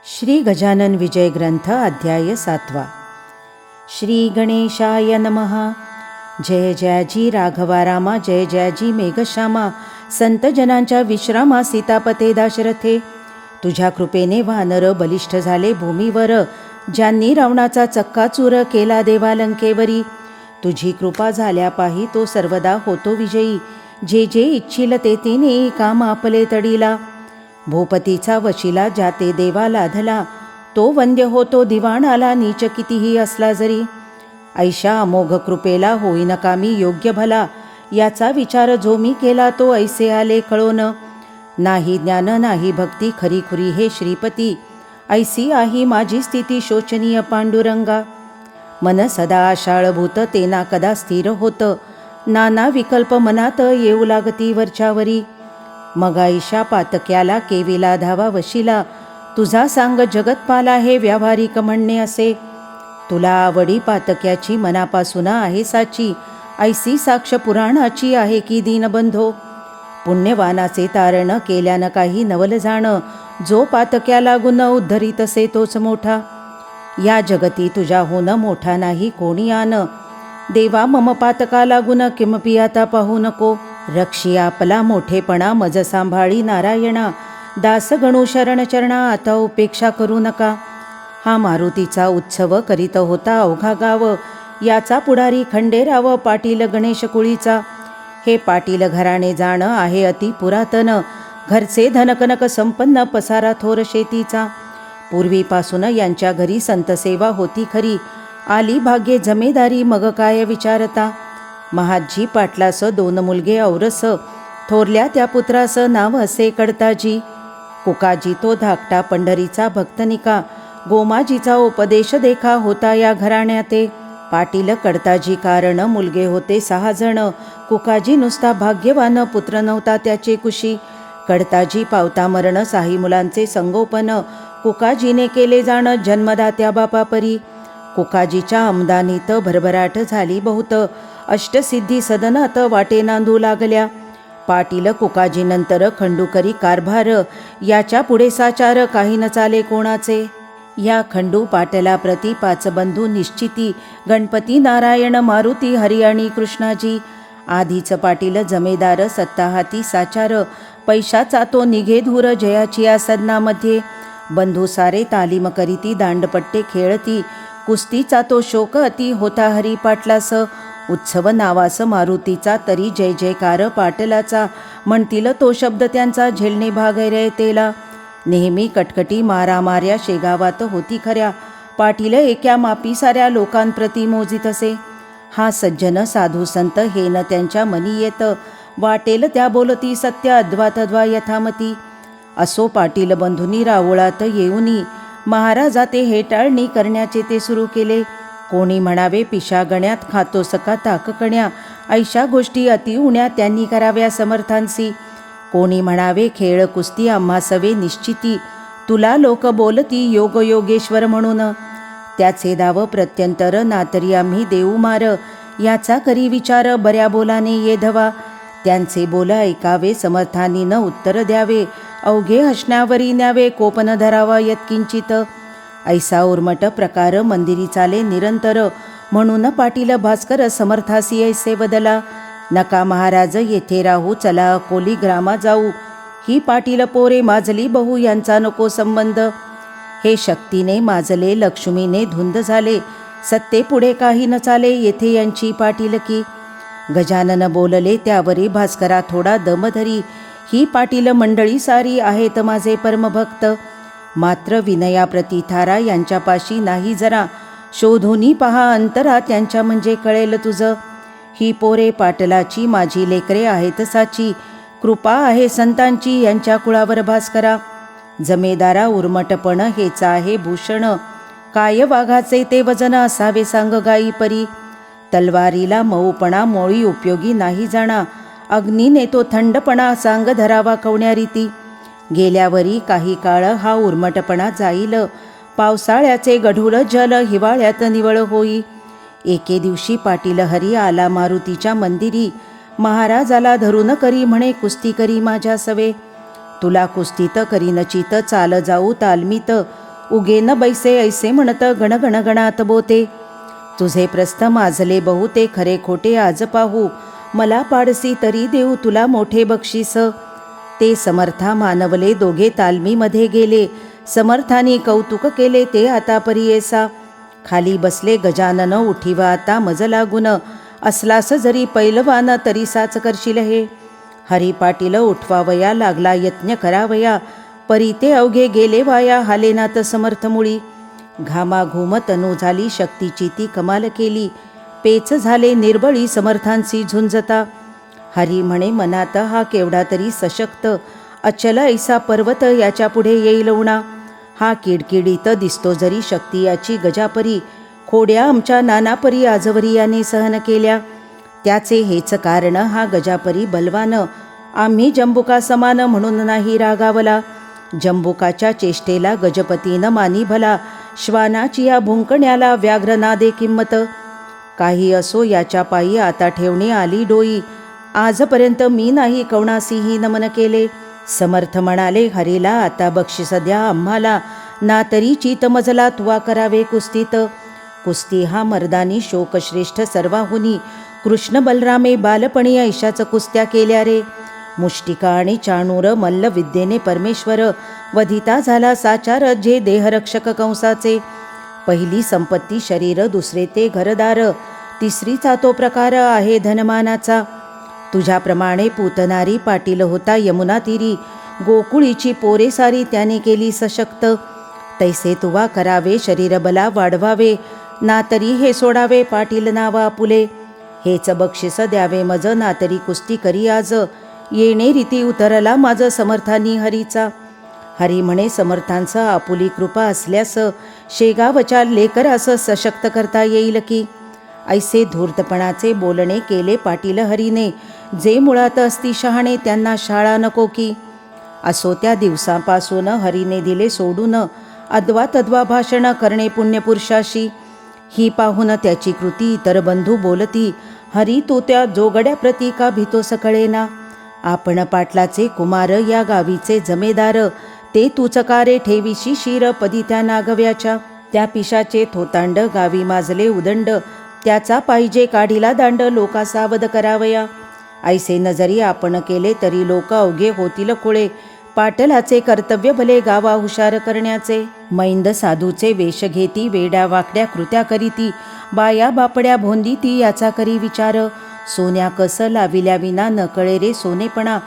श्री गजानन विजय ग्रंथ अध्याय 7। श्री गणेशाय नमः। जय जयाजी राघवा रामा, जय जयाजी मेघश्यामा, संत जनांच्या विश्रामा, सीतापते दाशरथे। तुझ्या कृपेने वानर बलिष्ठ झाले भूमीवर, ज्यांनी रावणाचा चक्काचूर केला देवा लंकेवरी। तुझी कृपा झाल्या पाही तो सर्वदा होतो विजयी, जे जे इच्छिल ते तिने काम आपले तडीला। भूपतीचा वशिला जाते देवा लाधला, तो वंद्य होतो दिवाणाला नीच कितीही असला जरी। ऐशा अमोघ कृपेला होईन कामी योग्य भला, याचा विचार जो मी केला तो ऐसे आले कळोन। नाही ज्ञान नाही भक्ती खरी खुरी हे श्रीपती, ऐसी आही माझी स्थिती शोचनीय पांडुरंगा। मन सदा आशाळभूत तेना कदा स्थिर होत, नाना विकल्प मनात येऊ लागती वरच्यावरी। मग ऐशा पातक्याला केविला धावा वशिला, तुझा सांग जगतपाला हे व्यावहारिक म्हणणे असे। तुला आवडी पातक्याची मनापासून आहे साची, ऐसी साक्ष पुराणाची आहे की दीनबंधो। पुण्यवानाचे तारण केल्यानं काही नवल जाण, जो पातक्याला गुण उद्धरीत असे तोच मोठा। या जगती तुझ्याहून मोठा नाही कोणी आन, देवा मम पातकाला गुण किमपि आता पाहू नको। रक्षी आपला मोठेपणा मज सांभाळी नारायणा, दास गणू शरण चरणा आता उपेक्षा करू नका। हा मारुतीचा उत्सव करीत होता अवघा गाव, याचा पुढारी खंडेराव पाटील गणेश कुळीचा। हे पाटील घराणे जाण आहे अति पुरातन, घरचे धनकनक संपन्न पसारा थोर शेतीचा। पूर्वीपासून यांच्या घरी संतसेवा होती खरी, आली भाग्ये जमेदारी मग काय विचारता। महाजी पाटलास 2 मुलगे औरस, थोरल्या त्या पुत्रास नाव असे कडताजी। कुकाजी तो धाकटा पंढरीचा भक्तनिका, गोमाजीचा उपदेश देखा होता या घराण्याते। पाटील कडताजी कारण मुलगे होते 6 जण, कुकाजी नुसता भाग्यवान पुत्र नव्हता त्याचे कुशी। कडताजी पावता मरण 6 मुलांचे संगोपन, कुकाजीने केले जाण जन्मदात्या बापापरी। कुकाजीच्या आमदानीत भरभराट झाली बहुत, अष्टसिद्धी सदनात वाटे नांदू लागल्या। पाटील कुकाजीनंतर खंडूकरी कारभार, याच्या पुढे साचार काही न चाले कोणाचे। या खंडू पाटला प्रति 5 बंधू निश्चिती, गणपती नारायण मारुती हरी आणि कृष्णाजी। आधीच पाटील जमेदार सत्ता हाती साचार, पैशाचा तो निघे धूर जयाची या सदनामध्ये। बंधू सारे तालीम करीती दांडपट्टे खेळती, कुस्तीचा तो शोक अति होता हरी पाटलास। उत्सव नावास मारुतीचा तरी जय जयकार पाटलाचा, म्हणतील तो शब्द त्यांचा झेलणे भागैरेतेला। नेहमी कटकटी मारामार्या शेगावात होती खऱ्या, पाटील एका मापी साऱ्या लोकांप्रती मोजित असे। हा सज्जन साधू संत हे न त्यांच्या मनी येत, वाटेल त्या बोलती सत्य अद्वातद्वा यथामती। असो पाटील बंधुनी रावळात येऊनी, महाराजाते हेटाळणी करण्याचे ते सुरू केले। कोणी म्हणावे पिशागण्यात खातो सका ताककण्या, ऐशा गोष्टी अति उण्या त्यांनी कराव्या समर्थांसी। कोणी म्हणावे खेळ कुस्ती आम्हा सवे निश्चिती, तुला लोक बोलती योग योगेश्वर म्हणून। त्याचे दाव प्रत्यंतर नातरी आम्ही देऊ मार, याचा करी विचार बऱ्या बोलाने ये धवा। त्यांचे बोल ऐकावे समर्थांनी न उत्तर द्यावे, अवघे हसण्यावरी न्यावे कोप न धरावा यत्किंचित। ऐसा उर्मट प्रकार मंदिरी चाले निरंतर, म्हणून पाटील भास्कर समर्थासी ऐसे बदला। नका महाराज येथे राहू, चला अकोली ग्रामा जाऊ, ही पाटील पोरे माजली बहु यांचा नको संबंध। हे शक्तीने माजले लक्ष्मीने धुंद झाले, सत्ते पुढे काही न चाले येथे यांची पाटीलकी। गजानन बोलले त्यावरी भास्करा थोडा दम धरी, ही पाटील मंडळी सारी आहेत माझे परमभक्त। मात्र विनया प्रतिथारा यांच्यापाशी नाही जरा, शोधूनी पहा अंतरा त्यांच्या म्हणजे कळेल तुझं। ही पोरे पाटलाची माझी लेकरे आहेत साची, कृपा आहे संतांची यांच्या कुळावर भास्करा। जमेदारा उर्मटपण हेच आहे भूषण, काय वाघाचे ते वजन असावे सांग गाई परी। तलवारीला मऊपणा मोळी उपयोगी नाही जाणा, अग्नीने तो थंडपणा सांग धरावा कवण्या रीती। गेल्यावरी काही काळ हा उर्मटपणा जाईल, पावसाळ्याचे गढूळ जल हिवाळ्यात निवळ होई। एके दिवशी पाटील हरी आला मारुतीच्या मंदिरी, महाराजाला धरून करी म्हणे कुस्ती करी माझ्या सवे। तुला कुस्तीत करी नचित चाल जाऊ तालमीत, उगे न बैसे ऐसे म्हणत गणगणगणात बोते. तुझे प्रस्थ माजले बहुते खरे खोटे आज पाहू. मला पाडसी तरी देऊ तुला मोठे बक्षीस. ते समर्था मानवले दोघे तालमीमध्ये गेले. समर्थानी कौतुक केले ते आता परियेसा. खाली बसले गजानन उठीवा आता मज लागून. असलास जरी पैलवान तरी साच करशील हे. हरी पाटील उठवावया लागला यत्न करावया. परी ते अवघे गेले वाया हालेनात समर्थमुळी. घामाघूम तनू झाली शक्तीची ती कमाल केली. पेच झाले निर्बळी समर्थांची झुंजता. हरी म्हणे मनात हा केवढा तरी सशक्त अचल ऐसा पर्वत याच्या पुढे येईल उणा. हा किडकिडीत दिसतो जरी शक्ती याची गजापरी. खोड्या आमच्या नानापरी आजवरी याने सहन केल्या. त्याचे हेच कारण हा गजापरी बलवान. आम्ही जंबुका समान म्हणून नाही रागावला. जंबुकाच्या चेष्टेला गजपतीनं मानी भला. श्वानाची या भुंकण्याला व्याघ्रनादे किंमत. काही असो याच्या पायी आता ठेवणे आली डोई. आजपर्यंत मी नाही कवणासीही नमन केले. समर्थ म्हणाले हरीला आता बक्षीस द्या आम्हाला. ना तरी चितमजला तुवा करावे कुस्तीत. कुस्ती हा मर्दानी शोकश्रेष्ठ सर्वाहुनी. कृष्ण बलरामे बालपणी ऐशाच कुस्त्या केल्या रे. मुष्टिका आणि चाणूर मल्लविद्येने परमेश्वर. वधिता झाला साचार जे देहरक्षक कंसाचे. पहिली संपत्ती शरीर दुसरे ते घरदार. तिसरीचा तो प्रकार आहे धनमानाचा. तुझ्याप्रमाणे पूतनारी पाटील होता यमुना तीरी. गोकुळीची पोरे सारी त्याने केली सशक्त. तैसे तुवा करावे शरीरबला वाढवावे. ना तरी हे सोडावे पाटील नावा आपुले. हेच बक्षीस द्यावे मज ना तरी कुस्ती करी आज. येणे रीती उतरला माझ समर्थानी हरीचा. हरी म्हणे समर्थांचा आपुली कृपा असल्यास शेगावच्या लेकरास सशक्त करता येईल की. ऐसे धूर्तपणाचे बोलणे केले पाटील हरीने. जे मुळात असती शहाणे त्यांना शाळा नको की. असो त्या दिवसापासून हरीने दिले सोडून. अद्वा तद्वा भाषण करणे पुण्यपुरुषाशी. ही पाहून त्याची कृती इतर बंधू बोलती. हरी तो त्या जोगड्याप्रती का भीतो सकळेना. आपण पाटलाचे कुमार या गावीचे जमेदार. ते तुचकारे ठेवीशी शिर पदी त्या नागव्याच्या. त्या पिशाचे थोतांड गावी माजले उदंड. त्याचा पाहिजे काढीला दांड लोका सावध करावया. ऐसे नजरी आपण केले तरी लोक अवघे होतील खोळे. पाटलाचे कर्तव्य भले गावा हुशार करण्याचे. मैंद साधूचे वेश घेती वेड्या वाकड्या कृत्या करीती. बाया बापड्या भोंदीती याचा करी विचार. सोन्या कस लाविल्या विना न कळे रे सोनेपणा.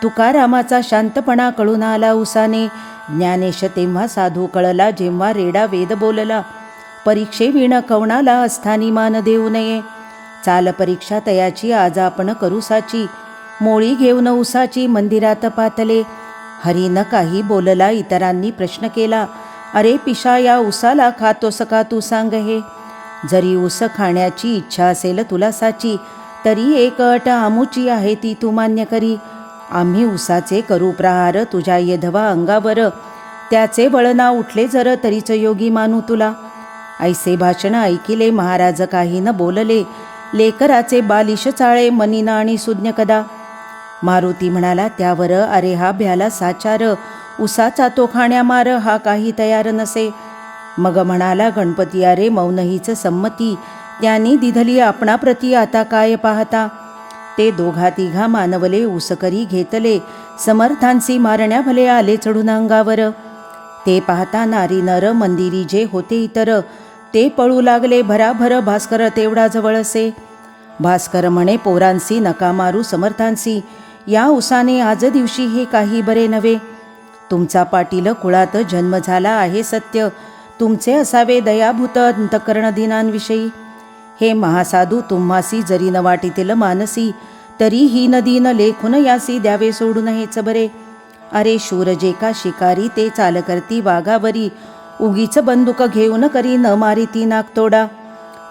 तुकारामाचा शांतपणा कळून आला उसाने. ज्ञानेश तेव्हा साधू कळला जेव्हा रेडा वेद बोलला. परीक्षेविण कवणाला अस्थानी मान देऊ नये. चाल परीक्षा तयाची आज आपण करू साची. मोळी घेऊन उसाची मंदिरात पातले. हरीनं काही बोलला इतरांनी प्रश्न केला. अरे पिशा या उसाला खातोस का तू सांग हे. जरी ऊस खाण्याची इच्छा असेल तुला साची तरी एक अट आमुची आहे ती तू मान्य करी. आम्ही उसाचे करू प्रहार तुझ्या येधवा अंगावर. त्याचे वळना उठले जर तरीच योगी मानू तुला. ऐसे भाषण ऐकिले महाराज काही न बोलले. लेकराचे बालिश चाळे मनीना आणि सुज्ञ कदा. मारुती म्हणाला त्यावर अरे हा भ्याला साचार. उसाचा तो खाण्या मार हा काही तयार नसे. मग म्हणाला गणपती अरे मौन हीच संमती. त्यांनी दिधली आपणाप्रती आता काय पाहता. ते दोघा तिघा मानवले उसकरी घेतले. समर्थांसी मारण्या भले आले चढून अंगावर. ते पाहता नारी नर मंदिरी जे होते इतर. ते पळू लागले भराभर भास्कर तेवढा जवळ असे. भास्कर म्हणे पोरांसी नका मारू समर्थांसी. या उसाने आज दिवशी हे काही बरे नव्हे. तुमचा पाटील कुळात जन्म झाला आहे सत्य. तुमचे असावे दयाभूत अंतकरण दिनांविषयी. हे महासाधू तुम्हासी जरी न वाटीतील मानसी. तरी ही नदीन लेखून यासी द्यावे सोडून हेच बरे. अरे शूर जे का शिकारी ते चाल करती वाघावरी. उगीच बंदूक घेऊन करी न मारिती नागतोडा.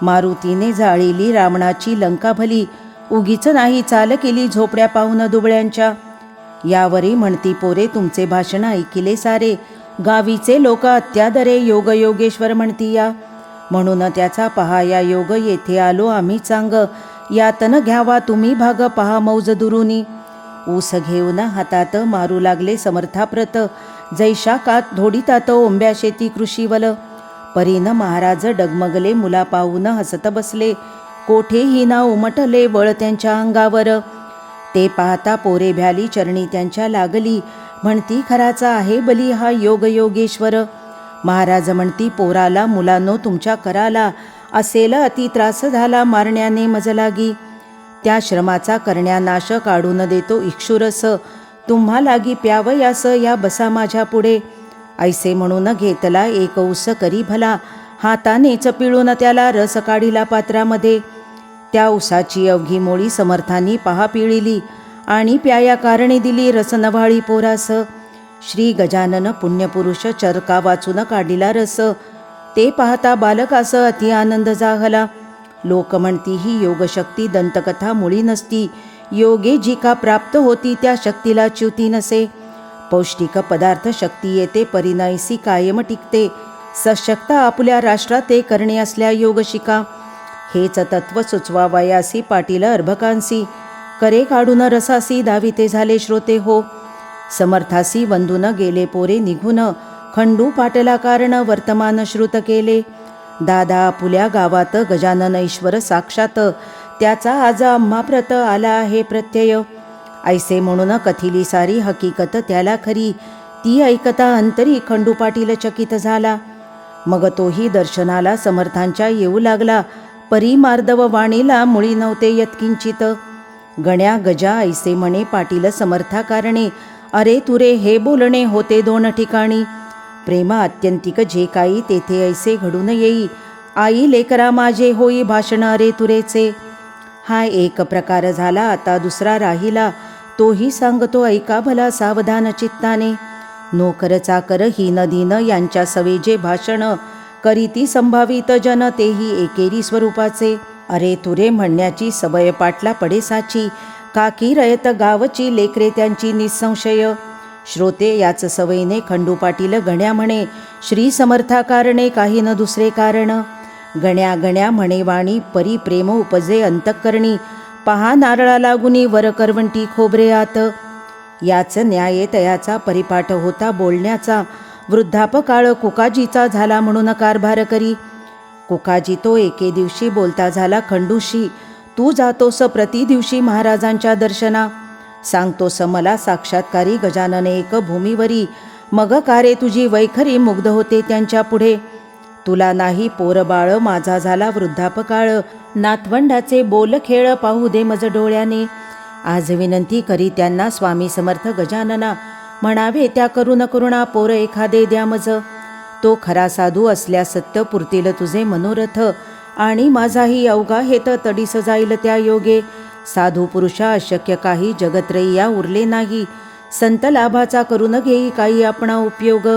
मारुतीने जाळीली रावणाची लंका भली. उगीच नाही चाल केली झोपड्या पाहून दुबळ्यांच्या. यावरी म्हणती पोरे तुमचे भाषण ऐकिले सारे. गावीचे लोक अत्यादरे योग योगेश्वर म्हणती या. म्हणून त्याचा पहा या योग येथे आलो आम्ही चांग. यातन घ्यावा तुम्ही भाग पहा मौज दुरुनी. ऊस घेऊन हातात मारू लागले समर्थाप्रत, जैशा कात धोडितात ओंब्या शेती कृषीवल. परीन महाराज डगमगले, मुला पाहून हसत बसले, कोठेही ना उमटले वळ त्यांच्या अंगावर. ते पाहता पोरे भ्याली चरणी त्यांच्या लागली, म्हणती खराचा आहे बली हा योग योगेश्वर. महाराज म्हणती पोराला, मुलांनो तुमच्या कराला, असेल अति त्रास झाला मारण्याने मजलागी. त्या श्रमाचा करण्या नाश काढून देतो इक्षुरस, तुम्हा लागी प्यावयास या बसा माझ्या पुढे. ऐसे म्हणून घेतला एक ऊस करी भला, हातानेच पिळून त्याला रस काढिला पात्रामध्ये. त्या ऊसाची अवघी मोळी समर्थांनी पहा पिळिली, आणि प्याया कारणे दिली रस नव्हाळी पोरास. श्री गजानन पुण्यपुरुष चरका वाचून काढिला रस, ते पाहता बालकास अति आनंद जाहला. लोक म्हणती ही योगशक्ती दंतकथा मुळी नसती, योगे जी का प्राप्त होती त्या शक्तीला च्युती नसे. पौष्टिक पदार्थ शक्ती येते परिणायसी कायम टिकते, सशक्त आपल्या राष्ट्रात ते करणे असल्या योग शिका. हेच तत्व सुचवावयासी पाटील अर्भकांसी, करे काढून रसासी दाविते झाले श्रोते हो. समर्थासी वंदून गेले पोरे निघून, खंडू पाटला कारण वर्तमान श्रुत केले. दादा आपुल्या गावात गजानन ईश्वर साक्षात, त्याचा आज आम्हाप्रत आला आहे प्रत्यय. ऐसे म्हणून कथिली सारी हकीकत त्याला खरी, ती ऐकता अंतरी खंडू पाटील चकित झाला. मग तोही दर्शनाला समर्थांच्या येऊ लागला, परी मार्दव वाणीला मुळी नव्हते यत्किंचित. गण्या गजा ऐसे म्हणे पाटील समर्था कारणे, अरे तुरे हे बोलणे होते दोन ठिकाणी. प्रेम आत्यंतिक जे काही तेथे ऐसे घडून येई, आई लेकरा माझे होई भाषण अरे तुरेचे. हा एक प्रकार झाला, आता दुसरा राहिला, तोही सांगतो ऐका भला सावधान चित्ताने. नोकर चाकर हीन दीन यांच्या सवेजे भाषण, करीती संभावित जन तेही एकेरी स्वरूपाचे. अरे तुरे म्हणण्याची सवय पाटला पडे साची, काकी रयत गावची लेकरे त्यांची निसंशय. श्रोते याच सवयीने खंडू पाटील गण्या म्हणे, श्री समर्था कारणे काही न दुसरे कारण. गण्या गण्या म्हणे वाणी, परी प्रेम उपजे अंतःकरणी, पहा नारळा लागुनी वर करवंटी खोबरे आत. याच न्याय तयाचा परिपाठ होता बोलण्याचा, वृद्धापकाळ कुकाजीचा झाला म्हणून कारभार करी. कुकाजी तो एके दिवशी बोलता झाला खंडूशी, तू जातोस प्रति दिवशी महाराजांच्या दर्शना, सांगतोस मला साक्षात्कारी गजानन एक भूमीवरी, मग कारे तुझी वैखरी मुग्ध होते त्यांच्या पुढे. तुला नाही पोरबाळ माझा झाला वृद्धापकाळ, नातवंडाचे बोल खेळ पाहू दे मज डोळ्याने. आज विनंती करी त्यांना स्वामी समर्थ गजानना, म्हणावे त्या करुण करुणा पोर एखादे द्या मज. तो खरा साधू असल्या सत्य पुरतील तुझे मनोरथ, आणि माझाही अवघा हेत तडीस जाईल त्या योगे. साधू पुरुषा अशक्य काही जगत्रयी उरले नाही, संत लाभाचा करून घेई काही आपणा उपयोग.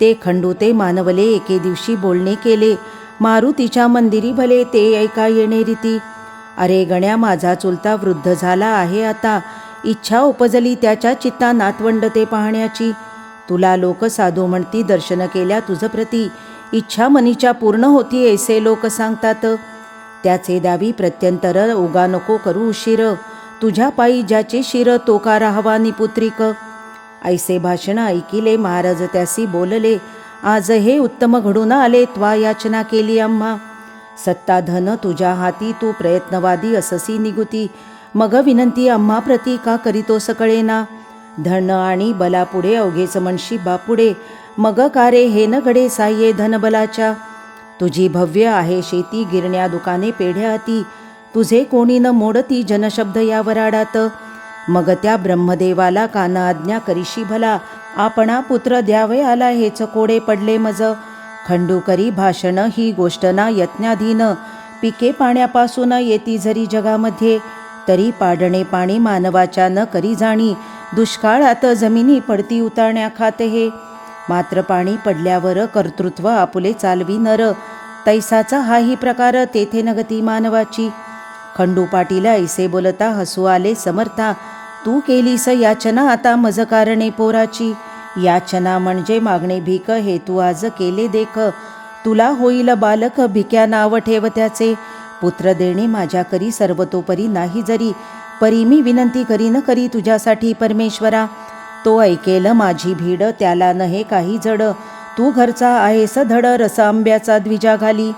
ते खंडू ते मानवले एके दिवशी बोलणे केले, मारुतीच्या मंदिरी भले ते ऐका येणे रीती. अरे गण्या माझा चुलता वृद्ध झाला आहे आता, इच्छा उपजली त्याच्या चित्ता नातवंड ते पाहण्याची. तुला लोक साधू म्हणती दर्शन केल्या तुझ प्रती, इच्छा मनीच्या पूर्ण होती ऐसे लोक सांगतात. त्याचे दावी प्रत्यंतर उगा नको करू उशीर, तुझ्या पायी ज्याचे शिर तो का राहावा निपुत्रिक. ऐसे भाषण ऐकिले महाराज त्यासी बोलले, आज हे उत्तम घडून आले त्वा याचना केली आम्हा. सत्ता धन तुझ्या हाती तू प्रयत्नवादी अससी निगुती, मग विनंती आम्हा प्रती का करीतो सकळेना. धन आणि बलापुढे अवघेच म्हणशी बापुढे, मग कारे हे न घडे साये धनबलाच्या. तुझी भव्य आहे शेती गिरण्या दुकाने पेढ्या हाती, तुझे कोणी न मोडती जनशब्द या वराडात. मग त्या ब्रह्मदेवाला कान आज्ञा करीशी भला, आपणा पुत्र द्यावे आला हेच कोडे पडले मज. खंडू करी भाषण ही गोष्ट ना यत्नाधीन, पिके पाण्यापासून येती जरी जगामध्ये, तरी पाडणे पाणी मानवाच्या न करी जाणी, दुष्काळात जमिनी पडती उतारण्या खात हे. मात्र पाणी पडल्यावर कर्तृत्व आपुले चालवी नर, तैसाचा हाही प्रकार तेथे नगती मानवाची. खंडू पाटील ऐसे बोलता हसू आले समर्था, तू केलीस याचना आता मज कारणे पोराची. याचना म्हणजे मागणे भीक हे तू आज केले देख, तुला होईल बालक भिक्या नाव ठेव त्याचे. पुत्र देणे माझ्या करी सर्वतोपरी नाही जरी, परी मी विनंती करीन करी तुझ्यासाठी परमेश्वरा. तो ऐकेल माझी भीड, त्याला नहे काही जड. तू घरचा आहेस धड, रस आंब्याचा द्विजा घाली.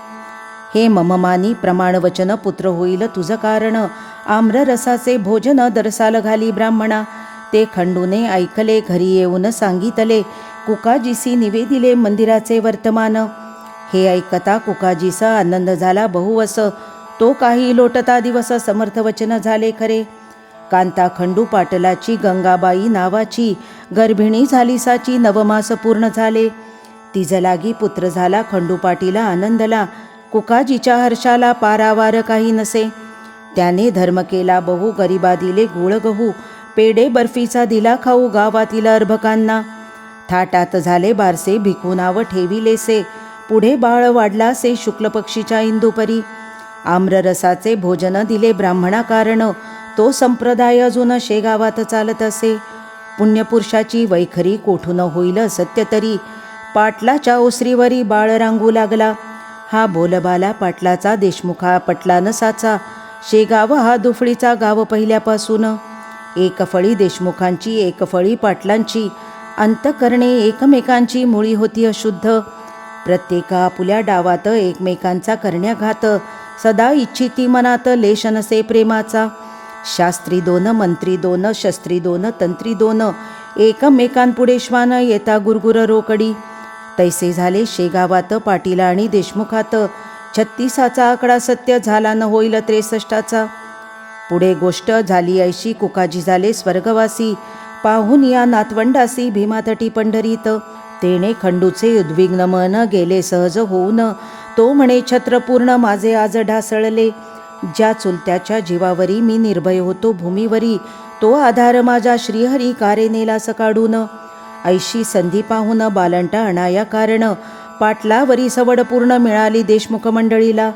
हे मममानी प्रमाणवचन, पुत्र होईल तुझ कारण. आम्र रसाचे भोजन दरसाल घाली ब्राह्मणा. ते खंडूने ऐकले, घरी येऊन सांगितले. कुकाजीसी निवेदिले मंदिराचे वर्तमान. हे ऐकता कुकाजीसा आनंद झाला बहुवस. तो काही लोटता दिवस, समर्थ वचन झाले खरे. कांता खंडू पाटलाची, गंगाबाई नावाची, गर्भिणी झाली साची. नवमास पूर्ण झाले, तिज लागी पुत्र झाला. खंडू पाटीला आनंदला, कुकाजीच्या हर्षाला पारावार काही नसे. त्याने धर्म केला बहु, गरिबा दिले गुळ गहू. पेढे बर्फीचा दिला खाऊ, गावातील अर्भकांना. थाटात झाले बारसे, भिकू नाव ठेविलेसे. पुढे बाळ वाढलासे, शुक्ल पक्षीच्या इंदुपरी. आम्ररसाचे भोजन दिले ब्राह्मणा कारण. तो संप्रदाय अजून शेगावात चालत असे. पुण्यपुरुषाची वैखरी कोठून होईल सत्य तरी. पाटलाच्या ओसरीवरी बाळ रांगू लागला. हा बोलबाला पाटलाचा, देशमुखा पटला नसाचा. शेगाव हा दुफळीचा गाव पहिल्यापासून. एक फळी देशमुखांची, एक फळी पाटलांची. अंतकरणे एकमेकांची, मुळी होती अशुद्ध. प्रत्येका आपुल्या डावात एकमेकांचा करण्याघात. सदा इच्छिती मनात, लेश नसे प्रेमाचा. शास्त्री दोन, मंत्री दोन, शस्त्री दोन, तंत्री दोन. एकमेकांपुढे श्वान, येता गुरगुर रोकडी. तैसे झाले शेगावात, पाटील आणि देशमुखात. 36चा आकडा सत्य झाला न होईल 63चा. पुढे गोष्ट झाली ऐशी, कुकाजी झाले स्वर्गवासी. पाहून या नातवंडासी, भीमातटी पंढरीत. तेने खंडूचे उद्विग्न मन, गेले सहज होऊन. तो म्हणे छत्रपूर्ण माझे आज ढासळले. ज्या चुलत्याच्या जीवावरी मी निर्भय होतो भूमीवरी. तो आधार माझा श्रीहरी, कारे नेला सकाडून. ऐशी संधी पाहून बालंटा अनाया कारण. पाटलावरी सवड पूर्ण मिळाली देशमुख मंडळीला.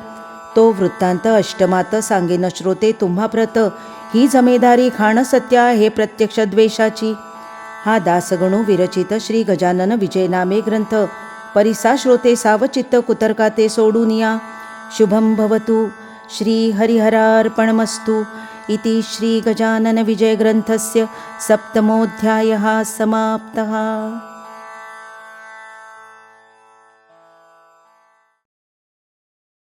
तो वृत्तांत अष्टमात सांगेन श्रोते तुम्हा प्रत. ही जमेदारी खाण सत्य आहे प्रत्यक्ष द्वेषाची. हा दासगणू विरचित श्री गजानन विजय नामे ग्रंथ. परिसा श्रोते सावचित्त, कुतर्काते सोडून या. शुभं भवतु. श्री हरिहरार्पणमस्तु. इति श्री गजानन विजय ग्रंथस्य 7मोऽध्यायः समाप्तः.